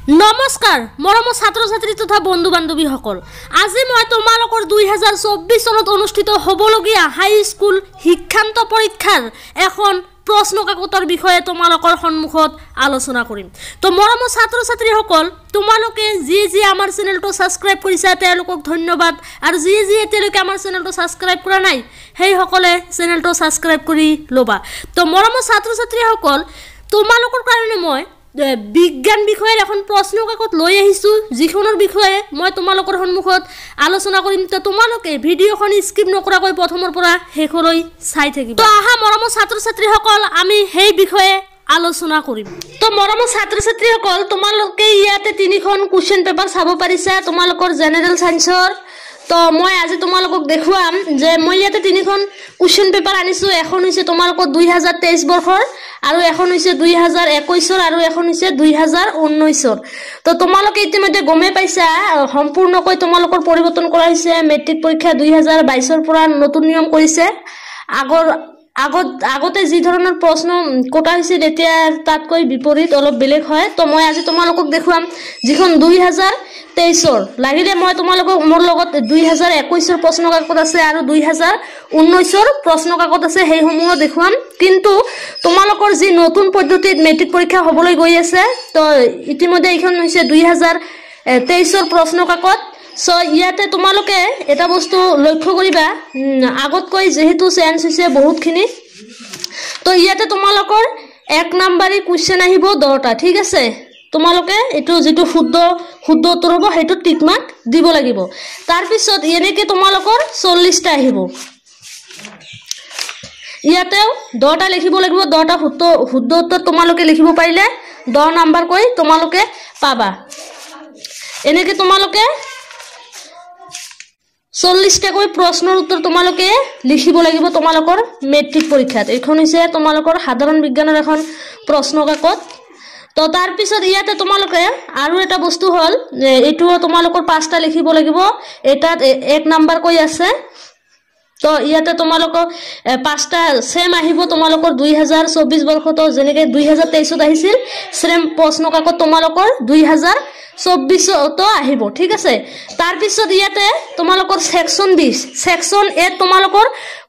নমস্কাৰ মৰমৰ ছাত্ৰ ছাত্ৰী তথা বন্ধু বান্ধৱীসকল আজি মই তোমালোকৰ 2024 চনত অনুষ্ঠিত হ'বলগীয়া হাই স্কুল শিক্ষান্ত পৰীক্ষাৰ এখন প্ৰশ্ন কাকতৰ বিষয়ে তোমালোকৰ সন্মুখত আলোচনা কৰিম তো মৰমৰ ছাত্ৰ ছাত্ৰীসকল তোমালোকে যি আমাৰ চেনেলটো সাবস্ক্ৰাইব কৰিছা তেওঁলোকক ধন্যবাদ আৰু যি এতিয়ালৈকে আমাৰ চেনেলটো সাবস্ক্ৰাইব কৰা নাই সেই সকলে চেনেলটো সাবস্ক্ৰাইব কৰি লবা তো মৰমৰ ছাত্ৰ ছাত্ৰীসকল তোমালোকৰ কাৰণে মই বিজ্ঞান বিষয়েৰ এখন প্ৰশ্ন কাকত লৈ আহিছো যিখনৰ বিষয়ে মই তোমালোকৰ সন্মুখত আলোচনা কৰিম তো তোমালোকে ভিডিওখন স্কিপ নকৰাকৈ প্ৰথমৰ পৰা শেষলৈ চাই থাকিবা তো আহা মৰমৰ ছাত্ৰ ছাত্ৰীসকল আমি সেই বিষয়ে আলোচনা কৰিম তো মৰমৰ ছাত্ৰ ছাত্ৰীসকল তোমালোকে ইয়াতে তিনিখন কোৱেশ্চন পেপাৰ চাব পাৰিছা তোমালোকৰ জেনাৰেল সায়েন্সৰ তো মই আজি তোমালোকক দেখুৱাম যে মই ইয়াতে তিনিখন কোৱেশ্চন পেপাৰ আনিছো এখন হৈছে তোমালোকৰ 2023 বৰ্ষৰ আৰু এখন হৈছে 2021 আৰু এখন হৈছে 2019 তো তোমালোকে ইতিমধ্যে গমে পাইছা সম্পূৰ্ণকৈ তোমালোকৰ পৰিৱৰ্তন কৰা হৈছে মেট্ৰিক পৰীক্ষা 2022 পৰা নতুন নিয়ম কৰিছে আগতে যি ধৰণৰ প্ৰশ্ন কোটা হৈছিল এতিয়া তাতকৈ বিপৰীত অলপ বেলেগ হয় তো মই আজি তোমালোকক দেখুৱাম যিখন 2023 লাগিলে মই তোমালোকক মোৰ লগত 2021 প্ৰশ্ন কাকত আছে আৰু 2019 প্ৰশ্ন কাকত আছে সেই সমূহ দেখুৱাম কিন্তু তোমালোকৰ যি নতুন পদ্ধতিত মেট্ৰিক পৰীক্ষা হ'বলৈ গৈ আছে তো ইতিমধ্যে এইখন হৈছে 2023 প্ৰশ্ন কাকত সো ইয়াতে তোমালোকে এটা বস্তু লক্ষ্য কৰিবা আগতকৈ যেহেতু চেঞ্জ হৈছে বহুতখিনি তো ইয়াতে তোমালোকৰ এক নম্বৰী কোৱেশ্চন আহিব 10টা ঠিক আছে তোমালোকে এটো যেটো শুদ্ধ উত্তৰ হ'ব হেতু টিক মাৰ্ক দিব লাগিব তাৰ পিছত এনেকে তোমালোকৰ 40টা আহিব ইয়াতে 10টা লিখিব লাগিব 10টা শুদ্ধ উত্তৰ তোমালোকে লিখিব পাৰিলে 10 নম্বৰ কৈ তোমালোকে পাবা এনেকে তোমালোকে 40টা কৈ প্ৰশ্নৰ উত্তৰ তোমালোকে লিখিব লাগিব তোমালোকৰ মেট্ৰিক পৰীক্ষাত এখন হৈছে তোমালোকৰ সাধাৰণ বিজ্ঞানৰ এখন প্ৰশ্ন কাকত তো তাৰ পিছত ইয়াতে তোমালোকে আৰু এটা বস্তু হল এটো তোমালোকৰ 5টা লিখিব লাগিব এটাত 1 নম্বৰ কৈ আছে তো ইয়াতে তোমালোকৰ 5টা সেম আহিব তোমালোকৰ 2024 বৰ্ষত যেনেকৈ 2023 আহিছিল সেম প্ৰশ্ন কাকত তোমালোকৰ 2024 তো আহিব ঠিক আছে তাৰ পিছত ইয়াতে তোমালোকৰ সেকশন 20 সেকশন এ তোমালোকৰ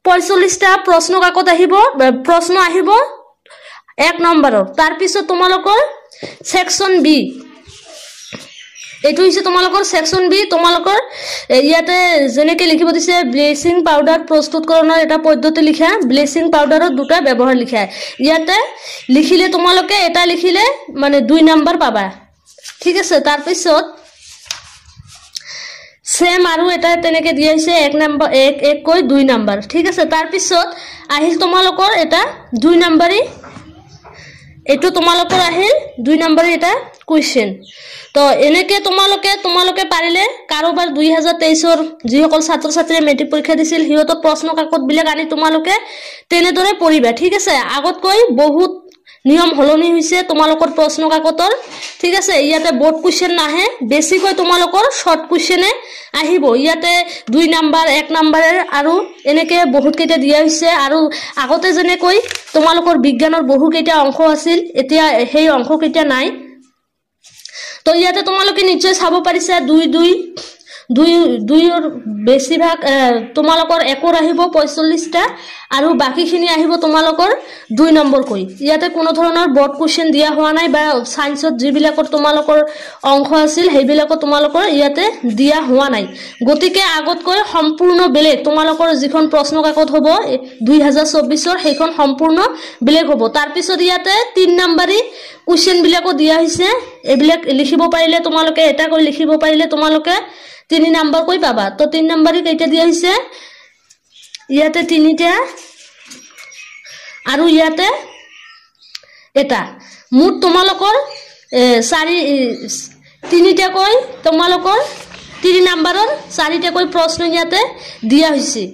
45টা প্ৰশ্ন কাকত আহিব প্ৰশ্ন আহিব 1 নম্বৰৰ তাৰ পিছত তোমালোকৰ সেকশন বি এটো হৈছে তোমালোকৰ সেকশন বি তোমালোকৰ ইয়াতে যেনেকৈ লিখিব দিছে ব্লিচিং পাউডাৰ প্ৰস্তুতকৰণৰ এটা পদ্ধতি লিখা ব্লিচিং পাউডাৰৰ দুটা ব্যৱহাৰ লিখা ইয়াতে লিখিলে তোমালোকে এটা লিখিলে মানে 2 নম্বৰ পাবা ঠিক আছে তাৰ পিছত সেম আৰু এটা তেনেকৈ দিয়া হৈছে 1 নম্বৰ 1 কৈ 2 নম্বৰ ঠিক আছে তাৰ পিছত আহিল তোমালোকৰ এটা 2 নম্বৰী এটো তোমালোকৰ আহিল 2 নম্বৰী এটা কোৱেশ্চন তো এনেকে তোমালোকে পাৰিলে কাৰোবাৰ 2023 যিসকল ছাত্ৰ ছাত্ৰীয়ে মেট্ৰিক পৰীক্ষা দিছিল হিয়তৰ প্ৰশ্ন কাকত বিলাক আনি তোমালোকে তেনেদৰে পঢ়িবা ঠিক আছে আগতকৈ বহুত নিয়ম হলনি হৈছে তোমালোকৰ প্ৰশ্ন কাকতৰ ঠিক আছে ইয়াতে বোৰ্ড কোৱেশ্চন নাহে বেছিকৈ তোমালোকৰ শৰ্ট কোৱেশ্চনে আহিব ইয়াতে 2 নম্বৰ 1 নম্বৰৰ আৰু এনেকে বহুত কেইটা দিয়া হৈছে আৰু আগতে যেনেকৈ তোমালোকৰ বিজ্ঞানৰ বহু কেইটা অংশ আছিল এতিয়া সেই অংশ কেইটা নাই তো ইয়াতে তোমালোকে নিশ্চয় চাব পাৰিছা 2 বেছিভাগ তোমালোকৰ একৰ আহিব 45টা আৰু বাকিখিনি আহিব তোমালোকৰ 2 নম্বৰ কৈ ইয়াতে কোনো ধৰণৰ বোৰ্ড কোৱেশ্চন দিয়া হোৱা নাই বা সায়েন্সত যিবিলাকৰ তোমালোকৰ অংশ আছিল সেইবিলাকৰ তোমালোকৰ ইয়াতে দিয়া হোৱা নাই গতিকে আগতকৈ সম্পূৰ্ণ বেলেগ তোমালোকৰ যিখন প্ৰশ্ন কাকত হ'ব 2024 সেইখন সম্পূৰ্ণ বেলেগ হ'ব তাৰ পিছত ইয়াতে 3 নম্বৰী কোৱেশ্চন বিলাকো দিয়া হৈছে এবিলাক লিখিব পাৰিলে তোমালোকে এটা কৈ লিখিব পাৰিলে তোমালোকে 3 নম্বৰ কৈ পাবা তো 3 নম্বৰী কেইটা দিয়া হৈছে ইয়াতে 3টা আৰু ইয়াতে এটা মুঠ তোমালোকৰ 3টা কৈ তোমালোকৰ 3 নম্বৰৰ 4টা কৈ প্ৰশ্ন ইয়াতে দিয়া হৈছে